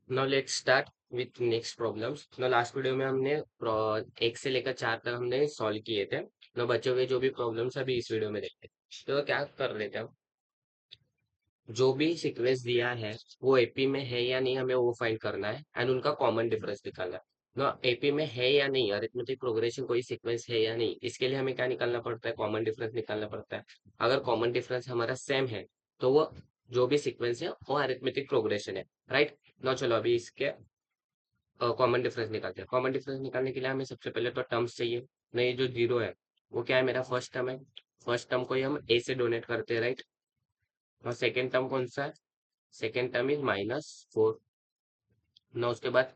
Now let's start with next problems. Now last video में हमने 1 से लेकर 4 तक हमने सॉल्व किए थे। नाउ बचे हुए जो भी प्रॉब्लम्स अभी इस वीडियो में देखते हैं। तो क्या कर रहे थे हम, जो भी सीक्वेंस दिया है वो एपी में है या नहीं हमें वो फाइंड करना है एंड उनका कॉमन डिफरेंस निकालना है। ना एपी में है या नहीं, अरिथमेटिक प्रोग्रेशन कोई सीक्वेंस है या नहीं, इसके लिए हमें क्या निकालना पड़ता है, कॉमन डिफरेंस निकालना पड़ता है। अगर कॉमन डिफरेंस हमारा सेम है तो वो जो भी सीक्वेंस है वो अरिथमेटिक प्रोग्रेशन है, राइट। ना चलो अभी इसके कॉमन डिफरेंस निकालते हैं। कॉमन डिफरेंस निकालने के लिए हमें सबसे पहले तो टर्म्स चाहिए। नहीं, ये जो जीरो है वो क्या है, मेरा फर्स्ट टर्म है। फर्स्ट टर्म को ही हम ए से डोनेट करते हैं, राइट। और सेकेंड टर्म कौन सा है, सेकेंड टर्म इज -4। ना उसके बाद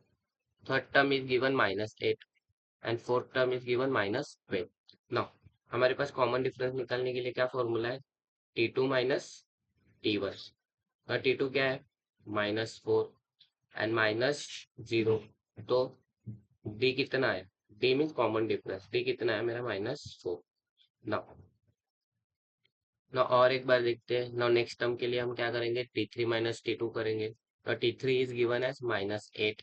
third term is given -8 and fourth term is given -12। ना हमारे पास कॉमन डिफरेंस निकालने के लिए क्या फॉर्मूला है, T2 माइनस T1। और T2 क्या है, -4 एंड -0। तो डी कितना है, D means common difference, D कितना है मेरा -4। ना ना और एक बार देखते हैं ना, नेक्स्ट टर्म के लिए हम क्या करेंगे, T3 माइनस T2 करेंगे। तो T3 is given as -8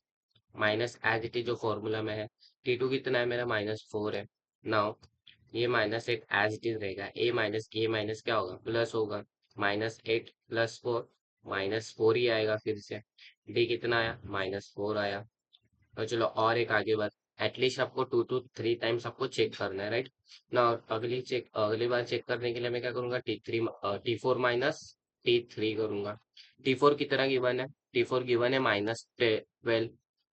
minus as it is जो फॉर्मूला में है। T2 कितना है मेरा -4 है। नाउ ये -8 एज इट इज रहेगा, ए माइनस क्या होगा, प्लस होगा। -8 + 4 -4 ही आएगा फिर से। डी कितना आया, -4 आया। और चलो और एक आगे बात, एटलीस्ट आपको 2 to 3 टाइम्स आपको चेक करना है, राइट ना। अगली बार चेक करने के लिए मैं क्या करूंगा, T4 माइनस T3 करूंगा। T4 की तरह गिवन है, T4 गिवन है -12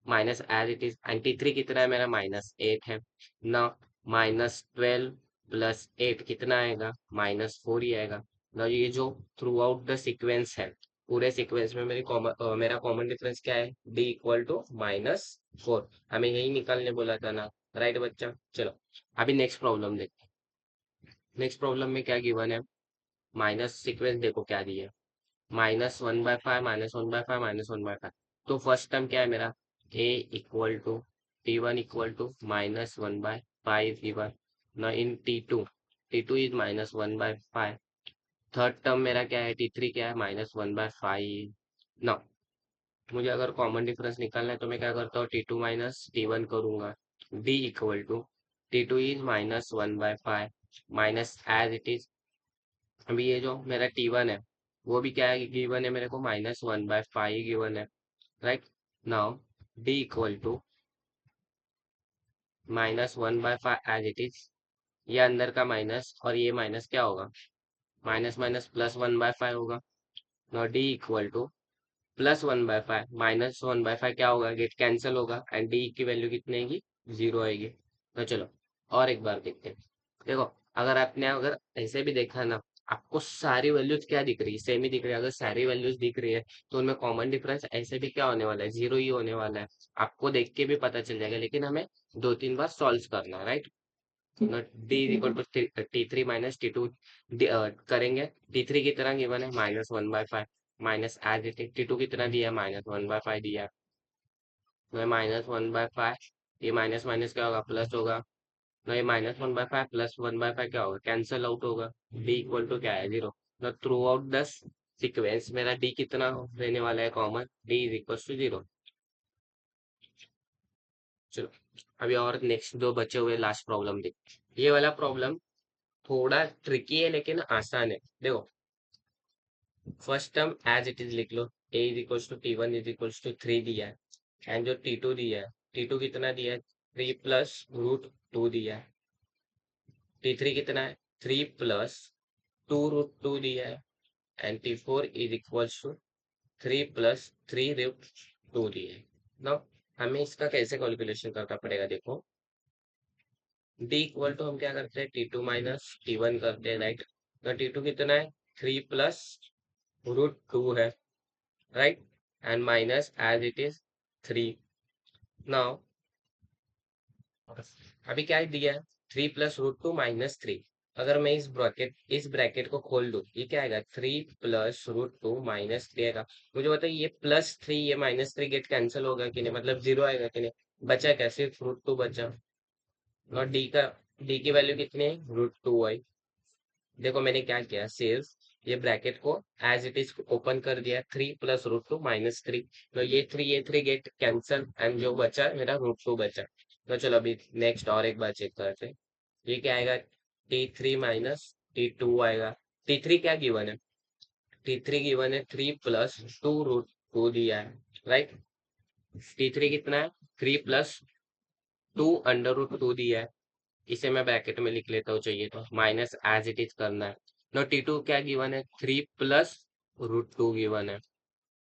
minus as it is, and T3 कितना है मेरा -8 है ना। -12 + 8 कितना आएगा, -4 ही आएगा ना। ये जो थ्रू आउट द सीक्वेंस है, पूरे सीक्वेंस में मेरा कॉमन डिफरेंस क्या है, डी इक्वल टू -4। हमें यही निकालने बोला था ना, राइट बच्चा। चलो अभी नेक्स्ट प्रॉब्लम देखते हैं। नेक्स्ट प्रॉब्लम में क्या गिवन है, माइनस सीक्वेंस देखो क्या दिया है, -1/5 -1/5 -1/5। तो फर्स्ट टर्म क्या है मेरा, a equal to T1 equal to -1/5 given ना in T2 is -1/5। Third term मेरा क्या है, T3 क्या है, -1/5 ना। मुझे अगर कॉमन डिफरेंस निकालना है तो मैं क्या करता हूँ, T2 माइनस T1 करूंगा। D equal to T2 is -1/5 minus as it is. अभी ये जो मेरा T1 है वो भी क्या है, गिवन है मेरे को -1/5 गिवन है, right. Now D equal to -1/5 as it is. ये अंदर का माइनस और ये माइनस क्या होगा, माइनस माइनस +1/5 होगा। नाउ D इक्वल टू +1/5 -1/5 क्या होगा, गेट कैंसिल होगा एंड डी की वैल्यू कितनी आएगी, 0 आएगी। तो चलो और एक बार देखते हैं। देखो अगर ऐसे भी देखा ना, आपको सारी वैल्यूज क्या दिख रही है, सेम ही दिख रही है। अगर सारी वैल्यूज दिख रही है तो उनमें कॉमन डिफरेंस ऐसे भी क्या होने वाला है, 0 ही होने वाला है। आपको देख के भी पता चल जाएगा, लेकिन हमें 2-3 बार सॉल्व करना है, right. D equal to T3 minus T2 करेंगे। T3 की तरह गिवन है -1/5 minus as it is. T2 कितना दिया है, -1/5 दिया है। तो -1/5, ये माइनस माइनस क्या होगा, प्लस होगा। तो ये -1/5 + 1/5 क्या होगा, कैंसल आउट होगा। डी इक्वल टू क्या है, 0। तो थ्रू आउट द सीक्वेंस मेरा डी कितना रहने वाला है, common, D is equal to 0। चलो अभी और नेक्स्ट दो बचे हुए लास्ट प्रॉब्लम देख। ये वाला प्रॉब्लम थोड़ा ट्रिकी है लेकिन आसान है। देखो first term as it is लिख लो, a is equal to T1 is equal to 3 दिया है एंड जो T2 दिया है, T2 कितना दिया है, 3 + √2 दिया है। T3 कितना है, 3 + 2 √2 दिया है and T4 is equal to 3 + 3 √2 दिया है ना। हमें इसका कैसे कैलकुलेशन करना पड़ेगा, देखो d इक्वल टू हम क्या करते हैं, T2 माइनस T1 करते हैं, राइट। तो T2 कितना है, 3 + √2 है, right, and minus as it is 3। Now अभी क्या दिया है, 3 + √2 -3। अगर मैं इस ब्रैकेट को खोल दूं, ये क्या आएगा, 3 + √2 -3 आएगा। मुझे बताइए ये +3 ये -3 गेट कैंसिल होगा कि नहीं, मतलब 0 आएगा कि नहीं। बचा क्या, सिर्फ √2 बचा। और डी की वैल्यू कितनी है, √2 आई। देखो मैंने क्या किया, सिर्फ ये ब्रैकेट को एज इट इज ओपन कर दिया, 3 + √2 - 3। तो ये थ्री गेट कैंसल एंड जो बचा मेरा √2 बचा। तो चलो अभी नेक्स्ट और एक बार चेक करते हैं। ये क्या आएगा, T3 - T2 आएगा। T3 क्या गिवन है, T3 गिवन है 3 + 2 √2 दिया है, राइट। T3 कितना है, 3 + 2 √2 दिया है। इसे मैं ब्रैकेट में लिख लेता हूँ, चाहिए तो माइनस एज इट इज करना है। नो T2 क्या गिवन है, 3 + √2 गिवन है।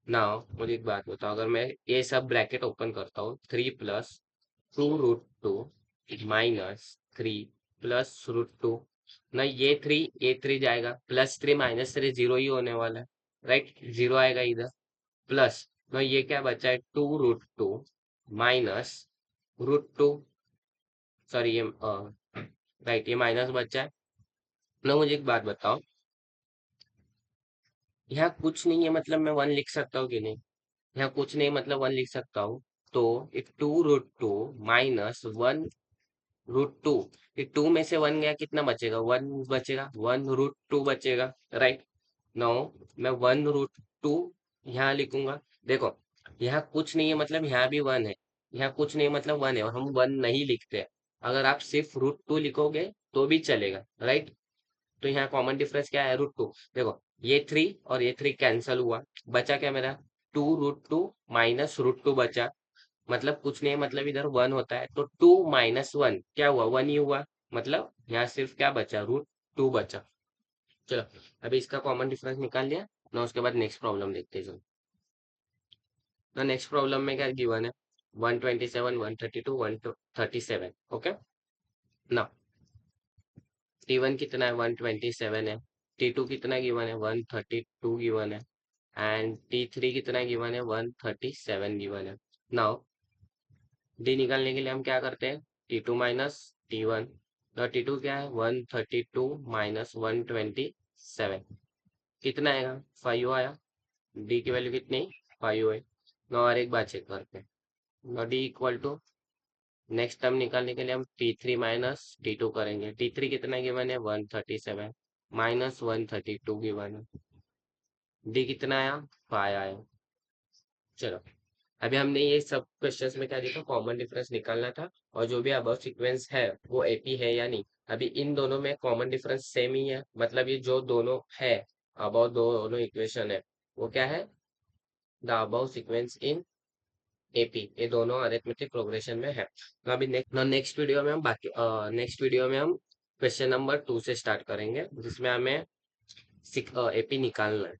नाउ मुझे एक बात बताओ, अगर मैं ये सब ब्रैकेट ओपन करता हूँ, 3 + 2 √2 -3 + √2, ना ये थ्री जाएगा, +3 - 3 जीरो ही होने वाला है, राइट, जीरो आएगा इधर। प्लस ना ये क्या बचा है, 2 √2 -√2, सॉरी ये राइट, ये माइनस बचा है ना। मुझे एक बात बताओ, यहाँ कुछ नहीं है मतलब मैं वन लिख सकता हूँ कि नहीं, यहाँ कुछ नहीं मतलब वन लिख सकता हूँ। तो ये 2 √2 -1 √2, ये टू में से वन गया, कितना बचेगा, वन बचेगा, 1 √2 बचेगा, राइट। नो मैं 1 √2 यहाँ लिखूंगा। देखो यहाँ कुछ नहीं है मतलब यहाँ भी वन है, यहाँ कुछ नहीं मतलब वन है, और हम वन नहीं लिखते। अगर आप सिर्फ √2 लिखोगे तो भी चलेगा, राइट। तो यहाँ कॉमन डिफरेंस क्या है, √2। देखो ये थ्री और ये थ्री कैंसल हुआ, बचा क्या मेरा, 2 √2 -√2 बचा। मतलब कुछ नहीं मतलब इधर वन होता है, तो 2 - 1 क्या हुआ, वन ही हुआ। मतलब यहाँ सिर्फ क्या बचा, √2 बचा। चलो अभी इसका कॉमन डिफरेंस निकाल लिया ना, उसके बाद नेक्स्ट प्रॉब्लम देखते हैं। चलो ना नेक्स्ट प्रॉब्लम में क्या गिवन है, 127, 132, 137, ओके ना। T1 कितना है, 127 है। T2 कितना गिवन है, 132 गिवन है। एंड T3 कितना गिवन है, 137 गिवन है। नाउ डी निकालने के लिए हम क्या करते हैं, T2 - T1। तो T2 क्या है, 132 - 127, कितना आएगा, 5 आया। डी की वैल्यू कितनी, 5 है। नो और एक बार चेक करते हैं। No D equal to, next term निकालने के लिए हम T3 - T2 करेंगे। T3 कितना गिवन है, 137 -132 गिवन है। डी कितना आया, 5 आया। चलो अभी हमने ये सब क्वेश्चंस में क्या देखा, कॉमन डिफरेंस निकालना था, और जो भी अबव सीक्वेंस है वो एपी है या नहीं। अभी इन दोनों में कॉमन डिफरेंस सेम ही है, मतलब ये जो दोनों है, अबव दोनों इक्वेशन है, वो क्या है, the above sequence in AP, ये दोनों अरिथमेटिक प्रोग्रेशन में है। तो अभी नेक्स्ट वीडियो में हम बाकी नेक्स्ट वीडियो में हम क्वेश्चन नंबर 2 से स्टार्ट करेंगे, जिसमें हमें एपी निकालना है।